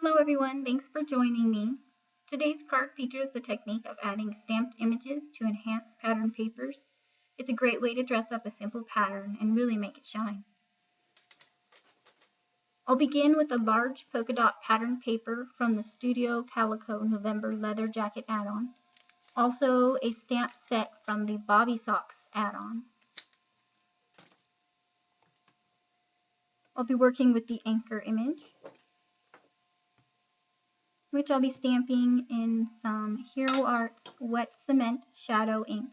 Hello everyone, thanks for joining me. Today's card features the technique of adding stamped images to enhance pattern papers. It's a great way to dress up a simple pattern and really make it shine. I'll begin with a large polka dot pattern paper from the Studio Calico November Leather Jacket add-on. Also a stamp set from the Bobby Socks add-on. I'll be working with the anchor image, which I'll be stamping in some Hero Arts Wet Cement Shadow ink.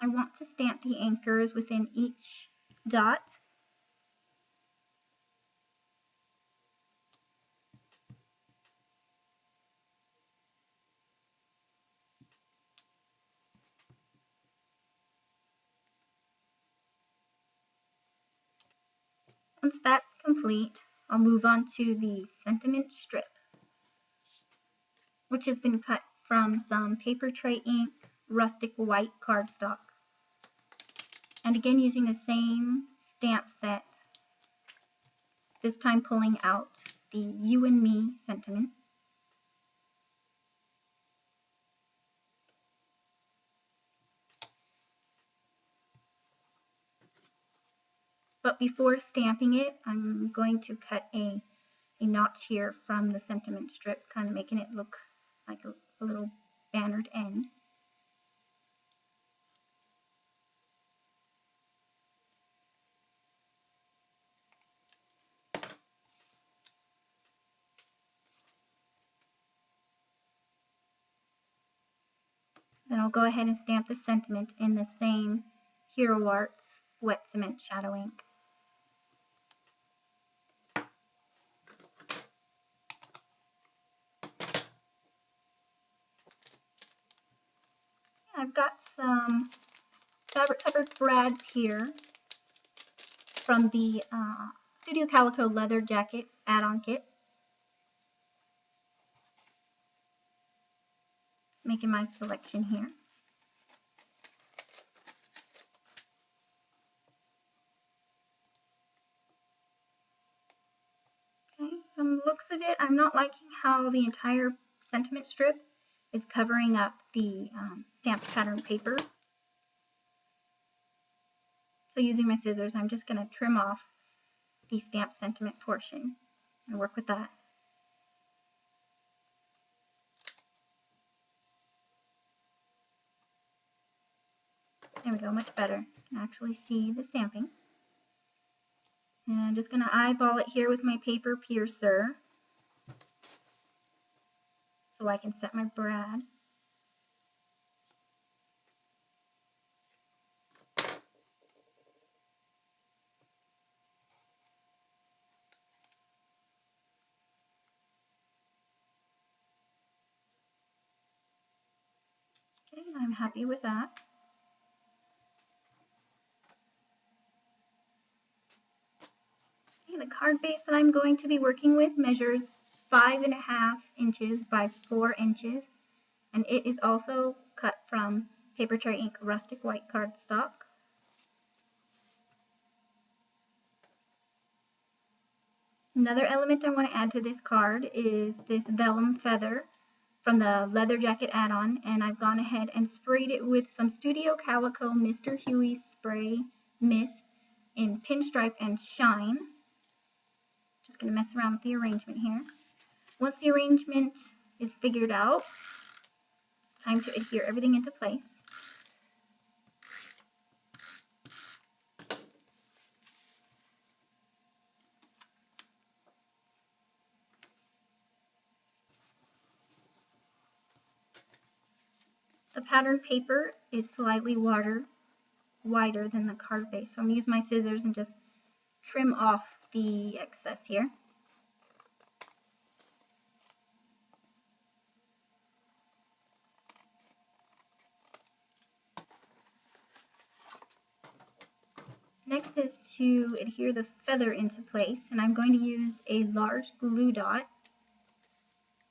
I want to stamp the anchors within each dot. Once that's complete, I'll move on to the sentiment strip, which has been cut from some paper tray ink, rustic white cardstock. And again using the same stamp set, this time pulling out the You and Me sentiment. But before stamping it, I'm going to cut a notch here from the sentiment strip, kind of making it look like a little bannered end. Then I'll go ahead and stamp the sentiment in the same Hero Arts Wet Cement Shadow ink. I've got some fabric covered brads here from the Studio Calico Leather Jacket add-on kit. Just making my selection here. Okay, from the looks of it, I'm not liking how the entire sentiment strip is covering up the stamped pattern paper. So using my scissors, I'm just going to trim off the stamped sentiment portion and work with that. There we go, much better. You can actually see the stamping. And I'm just going to eyeball it here with my paper piercer so I can set my brad. Okay, I'm happy with that. Okay, the card base that I'm going to be working with measures 5.5 inches by 4 inches, and it is also cut from Paper Tray Ink Rustic White cardstock. Another element I want to add to this card is this vellum feather from the Leather Jacket add-on, and I've gone ahead and sprayed it with some Studio Calico Mr. Huey Spray Mist in Pinstripe and Shine. Just going to mess around with the arrangement here. Once the arrangement is figured out, it's time to adhere everything into place. The pattern paper is slightly wider than the card base, so I'm going to use my scissors and just trim off the excess here. Next is to adhere the feather into place, and I'm going to use a large glue dot.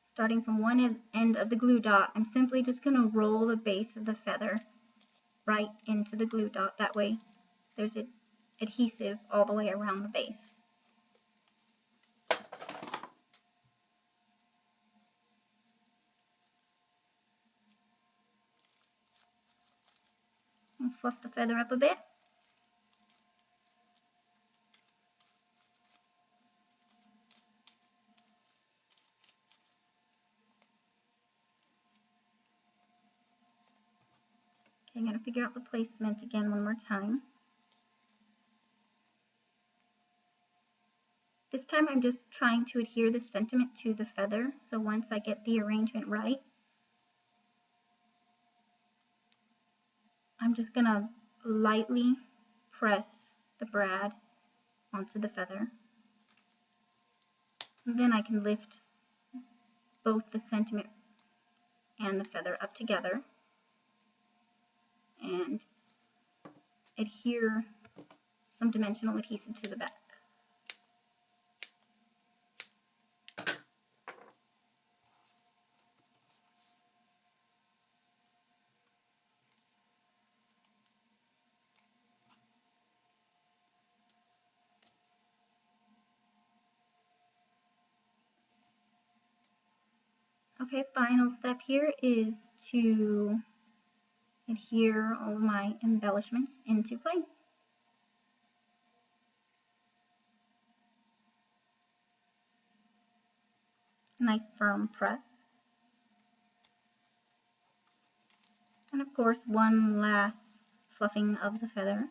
Starting from one end of the glue dot, I'm simply just going to roll the base of the feather right into the glue dot. That way there's a adhesive all the way around the base. And fluff the feather up a bit. Okay, I'm going to figure out the placement again one more time. This time I'm just trying to adhere the sentiment to the feather, so once I get the arrangement right, I'm just going to lightly press the brad onto the feather. And then I can lift both the sentiment and the feather up together and adhere some dimensional adhesive to the back. Okay, final step here is to adhere all of my embellishments into place. Nice firm press. And of course, one last fluffing of the feather.